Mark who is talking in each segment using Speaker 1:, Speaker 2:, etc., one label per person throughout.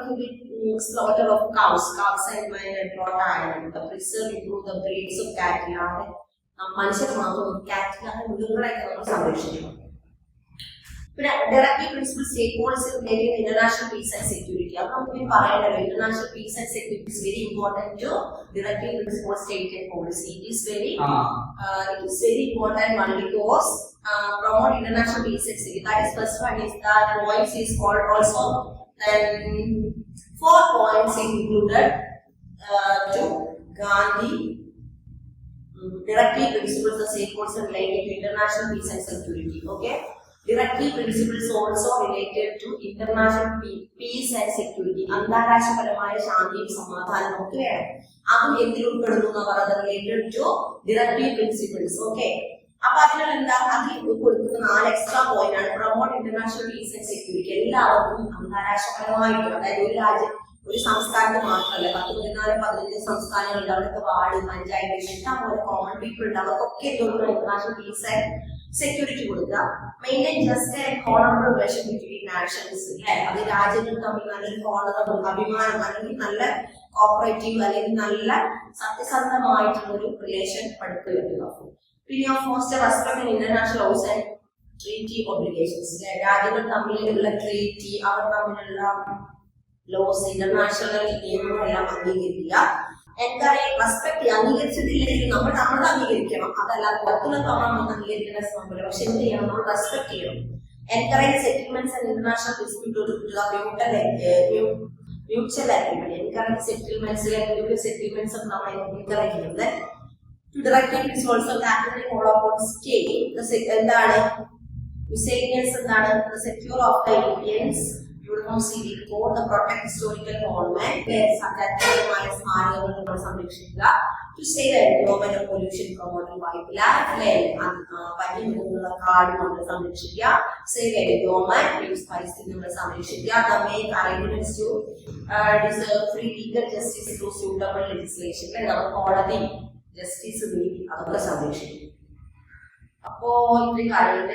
Speaker 1: prohibit slaughter of cows and minor brought iron, the preserve improve the breeds of cattle. മനുഷ്യർ മാത്രം കാറ്റിലാണ് മൃഗങ്ങളായിട്ട് നമ്മൾ സംരക്ഷിക്കണം. പിന്നെ directly principal state policy related international peace and security. അത് നമുക്ക് പറയണല്ലോ, international peace and security is very important to directly principal state policy. It is very important one because promote international peace and security. That is first one is that points is called also. Then 4 points included to Gandhi. Directly principles the same also related to international peace and security. Okay, directly principles also related to international peace and security. അന്താരാഷ്ട്രപരമായ ശാന്തിയും സമാധാനവും നമുക്ക് വേണം. അതും എന്തിൽ ഉൾപ്പെടുന്നു എന്ന് പറയുന്നത് related to directly principles. Okay, അപ്പൊ അതിനുള്ള എന്താ അതിൽ കൊടുക്കുന്ന 4 എക്സ്ട്രാ പോയിന്റ് ആണ്. Promote international peace and security. എല്ലാവർക്കും അന്താരാഷ്ട്രപരമായിട്ട്, അതായത് ഒരു രാജ്യം ഒരു സംസ്ഥാനത്ത് മാത്രമല്ല, 14-15 സംസ്ഥാനങ്ങളുണ്ട്. അവിടുത്തെ വാർഡ്, പഞ്ചായത്ത്, ഇഷ്ടം പോലെ കോമൺ പീപ്പിൾ ഉണ്ട്. അവർക്കൊക്കെ ഇന്റർനാഷണൽ പീസ് ആൻഡ് സെക്യൂരിറ്റി കൊടുക്കുക. Maintain just and honourable relation between nations. അത് രാജ്യങ്ങൾ തമ്മിൽ നല്ലൊരു ഹോണറബിൾ അഭിമാനം അല്ലെങ്കിൽ നല്ല കോപ്പറേറ്റീവ് അല്ലെങ്കിൽ നല്ല സത്യസന്ധമായിട്ടുള്ള ഒരു റിലേഷൻ പടുത്തുവെക്കുക. പിന്നെ foster respect in international laws and treaty obligations. രാജ്യങ്ങൾ തമ്മിലുള്ള ട്രീറ്റി, അവർ തമ്മിലുള്ള ലോസ്, ഇന്റർനാഷണൽ നിയമങ്ങളെല്ലാം അംഗീകരിക്കുക. എൻകറേജ് റെസ്പെക്ട് ചെയ്യുക. അംഗീകരിച്ചിട്ടില്ലെങ്കിൽ നമ്മൾ അംഗീകരിക്കണം. അതല്ലാതെ പത്തുള്ള നമ്മൾ അംഗീകരിക്കേണ്ട സംഭവം. പക്ഷെ എന്ത് ചെയ്യണം, നമ്മൾ റെസ്പെക്ട് ചെയ്യണം. Encourage settlements and international dispute mutual agreement. Encourage സെറ്റിൽമെന്റ്സിലെ സെറ്റിൽമെന്റ്സ് ഒക്കെ നമ്മൾ എൻകറേജ് ചെയ്യുന്നത്. To direct is also capturing all upon scale. എന്താണ് miscellaneous എന്താണ് the secure of the Indians uniform civil code, the protect historical monument, സത്യാഗ്രഹമായ സ്മാരകങ്ങൾ നമ്മൾ സംരക്ഷിക്കുക. To save the environment of pollution, promoting wildlife, വന്യമൃഗങ്ങളുടെ കാട് നമ്മൾ സംരക്ഷിക്കുക. Save the environment, use പരിസ്ഥിതി നമ്മൾ സംരക്ഷിക്കുക. The main arrangements to deserve free legal justice through suitable legislation. നമ്മൾ കോടതി ജസ്റ്റിസ് നീതി അതൊക്കെ സംരക്ഷിക്കും. അപ്പോ ഇത്രയും കാര്യങ്ങൾ.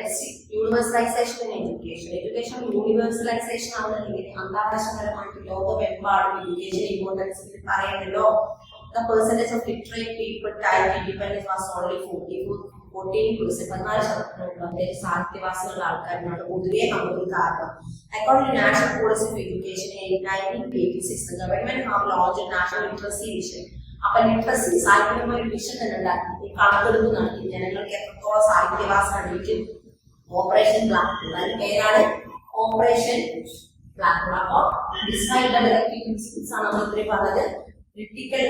Speaker 1: യൂണിവേഴ്സലൈസേഷൻ ഇൻ എഡ്യൂക്കേഷൻ യൂണിവേഴ്സലൈസേഷൻ ആവുന്നതെങ്കിൽ അന്താരാഷ്ട്രപരമായിട്ട് ലോകമെമ്പാടും എഡ്യൂക്കേഷൻ ഇമ്പോർട്ടൻസ് പറയുന്നല്ലോ. The percentage of literate people type independence was only 14%. 14% സാഹിത്യവാസികളുടെ ആൾക്കാരിനാണ് പൊതുവെ നമുക്ക് കാരണം. According to National Policy of Education in 1986, the government have launched a national literacy vision. അപ്പൊ ലിറ്ററസി സാഹിത്യമായ ഒരു vision തന്നെ ഉണ്ടാക്കി. ഈ കണക്കെടുപ്പ് നടത്തി ജനങ്ങൾക്ക് എത്രത്തോളം സാഹിത്യവാസമാണ്. ഓപ്പറേഷൻ ബ്ലാക്ക് അതിന്റെ പേരാണ് ഓപ്പറേഷൻ ബ്ലാക്ക്. അപ്പൊ ഡിസൈഡ് പ്രിൻസിപ്പിൾസ് ആണ് നമ്മൾ ഇത്രയും പറഞ്ഞത്. ക്രിട്ടിക്കൽ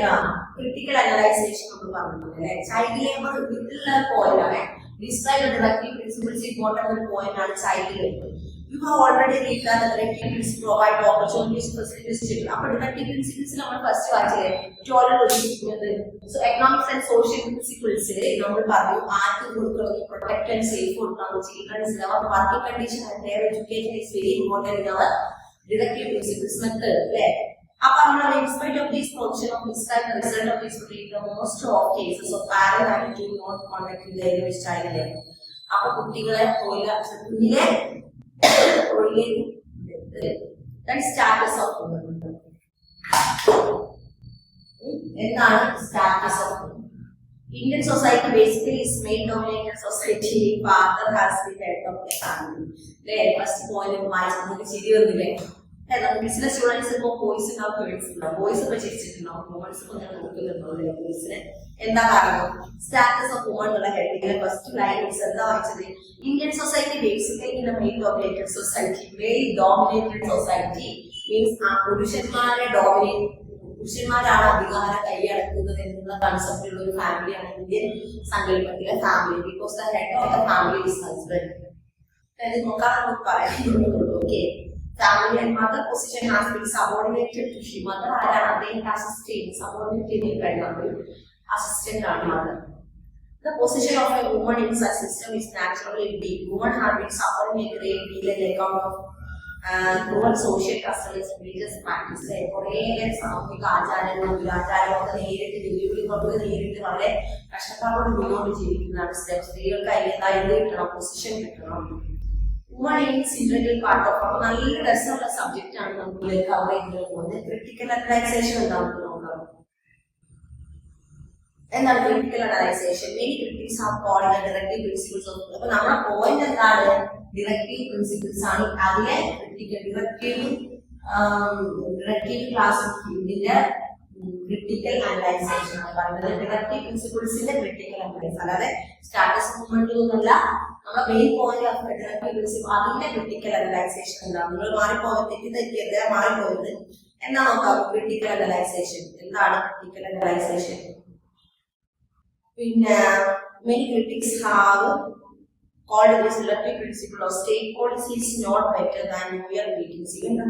Speaker 1: അനലൈസേഷൻ നമ്മൾ പറഞ്ഞിട്ടുണ്ട് അല്ലെ. ചൈൽഡ് ലേബർ ഇതിലുള്ള പോയിന്റാണ്. ഡിസൈഡ് ഡയറക്റ്റീവ് പ്രിൻസിപ്പിൾസ് ഇമ്പോർട്ടന്റ് ഒരു പോയിന്റ് ആണ് child labour. You have already read that the directive principles provide opportunities for citizens. അപ്പോൾ directive principles നമ്മൾ ഫസ്റ്റ് വായിച്ചില്ലേ, സോ എക്കണോമിക്സ് ആൻഡ് സോഷ്യൽ പ്രിൻസിപ്പിൾസിൽ നമ്മൾ പറഞ്ഞു ആർക്ക് കൊടുക്കണം, പ്രൊട്ടക്ട് ആൻഡ് സേഫ് കൊടുക്കണം, ചിൽഡ്രൻസ് അവർ working condition and their education is very important in our directive principles method അല്ലേ. അപ്പൊ നമ്മൾ in spite of this function of misguide, the result of this will be the most of cases of parent attitude not conducting their child labor. അപ്പൊ കുട്ടികളെ കുഞ്ഞിലെ status of woman. എന്താണ് status of woman? Indian society basically is male dominated society. Father has been the head of the family. First point വായിച്ചത് ശരി വന്നില്ലേ? Business students ഇപ്പൊ boys ഉണ്ടാവും, girls ഉണ്ടാവും. ബോയ്സ് ഇപ്പൊ ചിരിച്ചിട്ടുണ്ടാവും, വുമൺസ് ഇപ്പൊ ഞാൻ നോക്കുന്നുണ്ടോ ബോയ്സിന്. എന്താ കാരണം? സ്റ്റാറ്റസ് ഓഫ് വുമൺ എന്നുള്ള ഹെഡിങ്ങിലെ ഫസ്റ്റ് ലൈൻസ് എന്താ വായിച്ചത്? Indian society basically in a male-dominated society. Male-dominated society means പുരുഷന്മാരാണ് അധികാരം കൈയടക്കുന്നത് എന്നുള്ള കൺസെപ്റ്റുള്ള ഒരു ഫാമിലിയാണ് ഇന്ത്യൻ സങ്കല്പത്തിലെ family. Because the head of the family is husband. അതായത് നോക്കാൻ നമുക്ക് പറയാനുള്ളൂ. Okay, family and mother position has been subordinated to she. Mother ആരാണ്? അദ്ദേഹം അസിസ്റ്റന്റ്. സബോർഡിനേറ്റ് ചെയ്തിട്ടുണ്ടായിരുന്നു, അസിസ്റ്റന്റ് ആണ് mother. The position of a woman in such system is naturally weak. Women have been suffering a great deal on account of cruel social customs, religious practices. കുറേ സാമൂഹിക ആചാരങ്ങളും ദുരാചാരങ്ങളും ഒക്കെ നേരിട്ട് വളരെ കഷ്ടപ്പാടോട് മുന്നോട്ട് ജീവിക്കുന്നതാണ്. സ്ത്രീകൾക്ക് അതിൻ്റെതായ ഇത് കിട്ടണം, പൊസിഷൻ കിട്ടണം. Woman is integral part of. അപ്പൊ നല്ല രസമുള്ള സബ്ജക്റ്റ് ആണ് നമുക്ക് കവർ ചെയ്ത് പോകുന്നത്. ക്രിട്ടിക്കൽ അനലൈസേഷൻ എന്താണെന്ന് നോക്കാം. എന്താണ് critical analysation? Many critics have called the directive principles of. അപ്പൊ നമ്മുടെ പോയിന്റ് എന്താണ്? ഡിറക്റ്റീവ് പ്രിൻസിപ്പിൾസ് ആണ്. അതിലെ ഡിറക്റ്റീവ് ക്ലാസ് ഇതിന്റെ ക്രിട്ടിക്കൽ അനലൈസേഷൻ ആണ് പറയുന്നത്. ഡിറക്റ്റീവ് പ്രിൻസിപ്പിൾസിന്റെ ക്രിട്ടിക്കൽ അനലൈസ്, അല്ലാതെ സ്റ്റാറ്റസ് മൂവ്മെന്റ് ഒന്നുമല്ല. നമ്മുടെ main point of directive principle അതിന്റെ ക്രിട്ടിക്കൽ അനലൈസേഷൻ എന്താണ്? നിങ്ങൾ മാറിപ്പോയത് തെറ്റിദ്ധരിക്കരുത്, മാറിപ്പോയത് എന്താ നോക്കാം. ക്രിട്ടിക്കൽ അനലൈസേഷൻ എന്താണ്? ക്രിട്ടിക്കൽ അനലൈസേഷൻ പിന്നെ many critics have called this directive principle of state policy is not better than mere meetings. Even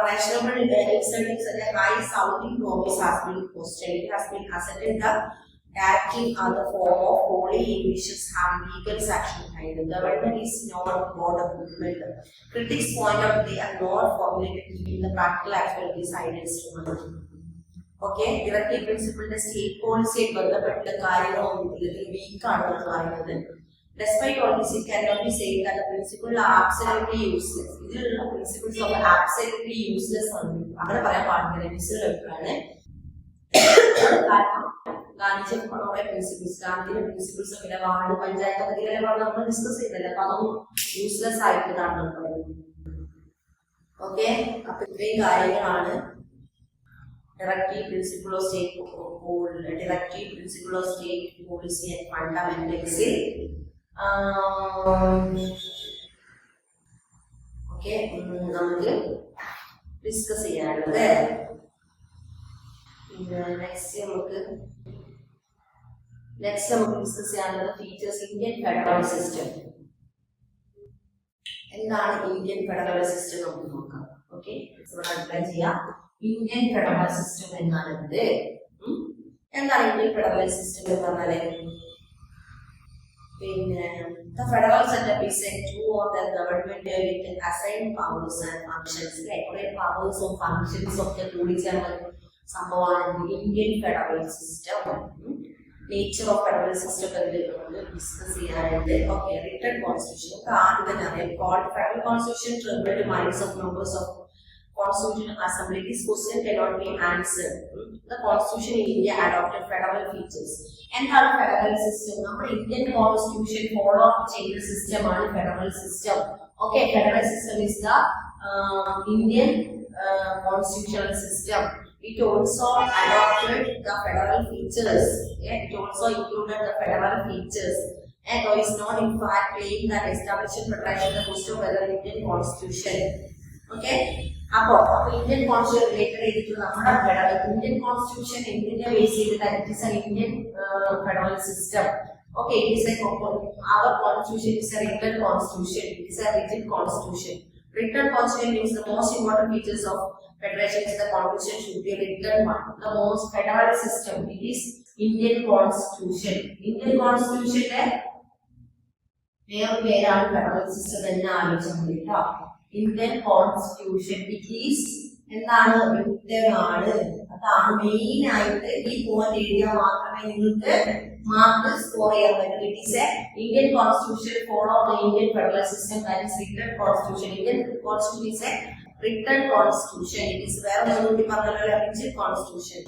Speaker 1: rational insulting such a high sounding promise has been questioned. It has been asserted that acting on the form of holy ambitions have legal sanction behind them. The government is not God of movement. Critics point out they are not formulated in the practical aspect of these ideas to money. Okay, directive പ്രിൻസിപ്പിളിന്റെ state പോളിസിയായി ബന്ധപ്പെട്ട കാര്യങ്ങളൊന്നും ഇതിൽ വീക്കാണെന്ന് പറയുന്നത്. Despite all this, it cannot be said that the principles are absolutely useless. ഇതിലുള്ള principles ഒക്കെ absolutely useless ആണ്. അങ്ങനെ പറയാൻ പാടില്ല. മിസ്സുകളാണ്. കാരണം ഗാന്ധിജിയുടെ പ്രിൻസിപ്പിൾസ്, ഗാന്ധിയുടെ പ്രിൻസിപ്പിൾസ് പിന്നെ വാർഡ് പഞ്ചായത്ത് പദ്ധതികളെ നമ്മൾ ഡിസ്കസ് ചെയ്തല്ലേ. അപ്പൊ അതൊന്നും യൂസ്ലെസ് ആയിട്ടാണ് പറയുന്നത്. ഓക്കെ, അപ്പൊ ഇത്രയും കാര്യങ്ങളാണ് directive principle of state policy and fundamentals. Okay, നമുക്ക് ഡിസ്കസ് ചെയ്യാനുള്ളത്. നെക്സ്റ്റ് നമുക്ക് ഡിസ്കസ് ചെയ്യാനുള്ളത് ഫീച്ചേഴ്സ് ഇന്ത്യൻ ഫെഡറൽ സിസ്റ്റം. എന്താണ് ഇന്ത്യൻ ഫെഡറൽ സിസ്റ്റം നമുക്ക് നോക്കാം. ഓക്കെ, അപ്ലൈ ചെയ്യാം. ഇന്ത്യൻ ഫെഡറൽ സിസ്റ്റം എന്നാണത്. എന്താണ് ഇന്ത്യൻ ഫെഡറൽ സിസ്റ്റം എന്ന് പറഞ്ഞാല്? പിന്നെ the federal setup is a tool of the government with assigned powers and functions. കുറെ പവേഴ്സും ഫങ്ഷൻസും ഒക്കെ കൂടിച്ചേർന്ന സംഭവമാണ് Indian federal system. Nature of federal system discuss ചെയ്യാനുണ്ട്. ഓക്കെ, റിട്ടൺ കോൺസ്റ്റിറ്റ്യൂഷൻ ആദ്യം തന്നെ അറിയാം. Federal constitution trembled minds of members of Constitutional Assembly. This question cannot be answered. The Constitution in India adopted federal features. എന്താണ് federal system? നമ്മുടെ Indian constitution follow up ചെയ്യുന്ന സിസ്റ്റമാണ് federal system. Okay, federal system is the Indian constitutional system. It also adopted the federal features. It also included the federal features. And though is not in fact claimed that establishing federation is the most of the Indian constitution. Okay. അപ്പോൾ Indian constitution related ചെയ്തിട്ടുള്ള നമ്മുടെ Indian constitution എന്തിനെ base ചെയ്തിട്ട് it is an Indian federal system. Okay, it is a our constitution is a written constitution. It is a written constitution. Written constitution means the most important features of federation is the constitution should be written one. The most federal system it is Indian constitution. Indian constitution പേരാണ് federal system എന്ന് ആലോചിച്ചാൽ Indian constitution it is എന്താണ് വ്യക്തമാണ്. അതാണ് main ആയിട്ട് ഈ point എഴുതിയാൽ മാത്രമേ നിങ്ങൾക്ക് മാർക്ക് സ്കോർ ചെയ്യാൻ പറ്റൂ. It is A Indian constitution follow the Indian federal system that is written constitution. Indian constitution is A written constitution. It is വേറെ ഒന്നുകൂടി പറഞ്ഞാൽ written constitution.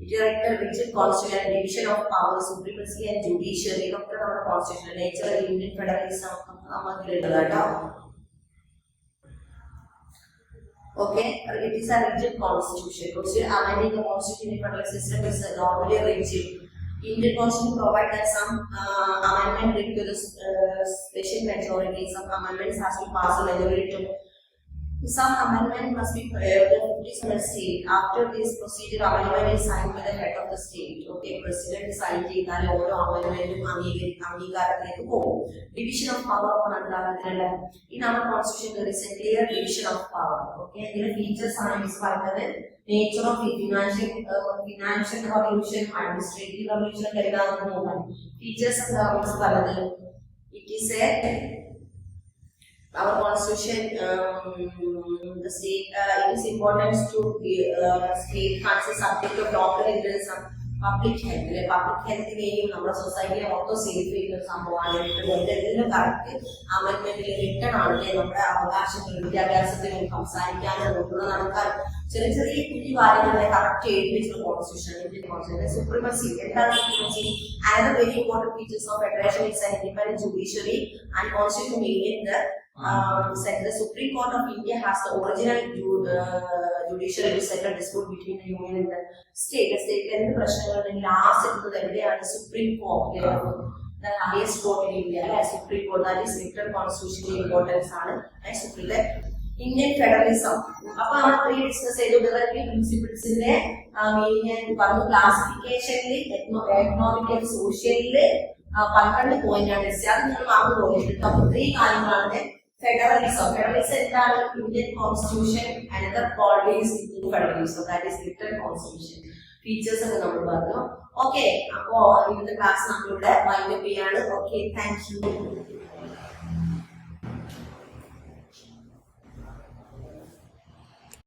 Speaker 1: It is written constitution division of power supremacy and judiciary ഇതൊക്കെ നമ്മുടെ constitution nature Indian federalism നമുക്കുള്ളത് കേട്ടോ. Okay, it is a rigid constitution. Amending the constitution in federal system is normally rigid. Indian constitution provides that some amendment requires special majority. Some amendments has to pass a majority. Some amendment must be the 50% state. After this procedure, amendment is signed by the head of the state. Okay, president sign ചെയ്താൽ ഓരോ amendment അംഗീകാരത്തിലേക്ക് പോകും. Division of power ഉണ്ടാകുന്നില്ല. In our constitution there is a clear division of power. Okay, ഇതിലെ features ആണ് miss പറഞ്ഞത്. Nature of financial revolution, administrative revolution എന്താണെന്ന് നോക്കാം. Features എന്താണ് മിസ് പറഞ്ഞത്? It is a our constitution the state it is important to state funds is subject of local interests. Public ഹെൽത്തിനെയും നമ്മുടെ സൊസൈറ്റിയെ മൊത്തം സേഫ് ചെയ്യുന്ന ഒരു സംഭവമാണ് ഇതിന് കറക്റ്റ് അമെന്റ്മെന്റിൽ റിട്ടേൺ ആണല്ലേ നമ്മുടെ അവകാശങ്ങൾ വിദ്യാഭ്യാസത്തിനും സംസാരിക്കാനും നോക്കുക നടക്കാനും ചെറിയ ചെറിയ കുഞ്ഞു കാര്യങ്ങളെ കറക്റ്റ് എഴുതി വെച്ചിട്ടുള്ള കോൺസ്റ്റിറ്റ്യൂഷൻ ഇന്ത്യൻ കോൺസ്റ്റിറ്റ്യൂഷൻ സുപ്രീമസി എന്താണ് supremacy another very important features of federation is an independent judiciary and constitution meaning that the Supreme Court of India has the original judiciary to settle dispute between the union and the state. The state എന്ത് പ്രശ്നങ്ങളും last എത്തുന്നത് എവിടെയാണ് supreme court the highest court in India Supreme Court that is written constitutional importance ആണ് supreme Indian federalism അപ്പൊ നമ്മൾ pre discuss ചെയ്തു directly പ്രിൻസിപ്പിൾസിന്റെ meaning പറഞ്ഞു ക്ലാസിഫിക്കേഷനിൽ economic സോഷ്യലില് 12 point ആണ് അത് നിങ്ങൾ മാർക്ക് പോയിട്ടുണ്ട് അപ്പൊ 3 കാര്യങ്ങളാണ് ഫെഡറലിസം എന്താണ് Indian constitution another called is Indian federalism that is written constitution features ഒക്കെ നമ്മൾ പറഞ്ഞു ഓക്കെ അപ്പോ ഇന്നത്തെ ക്ലാസ് നമ്മളിവിടെ വൈൻഡ് അപ്പ് ചെയ്യാണ് ഓക്കെ താങ്ക് യു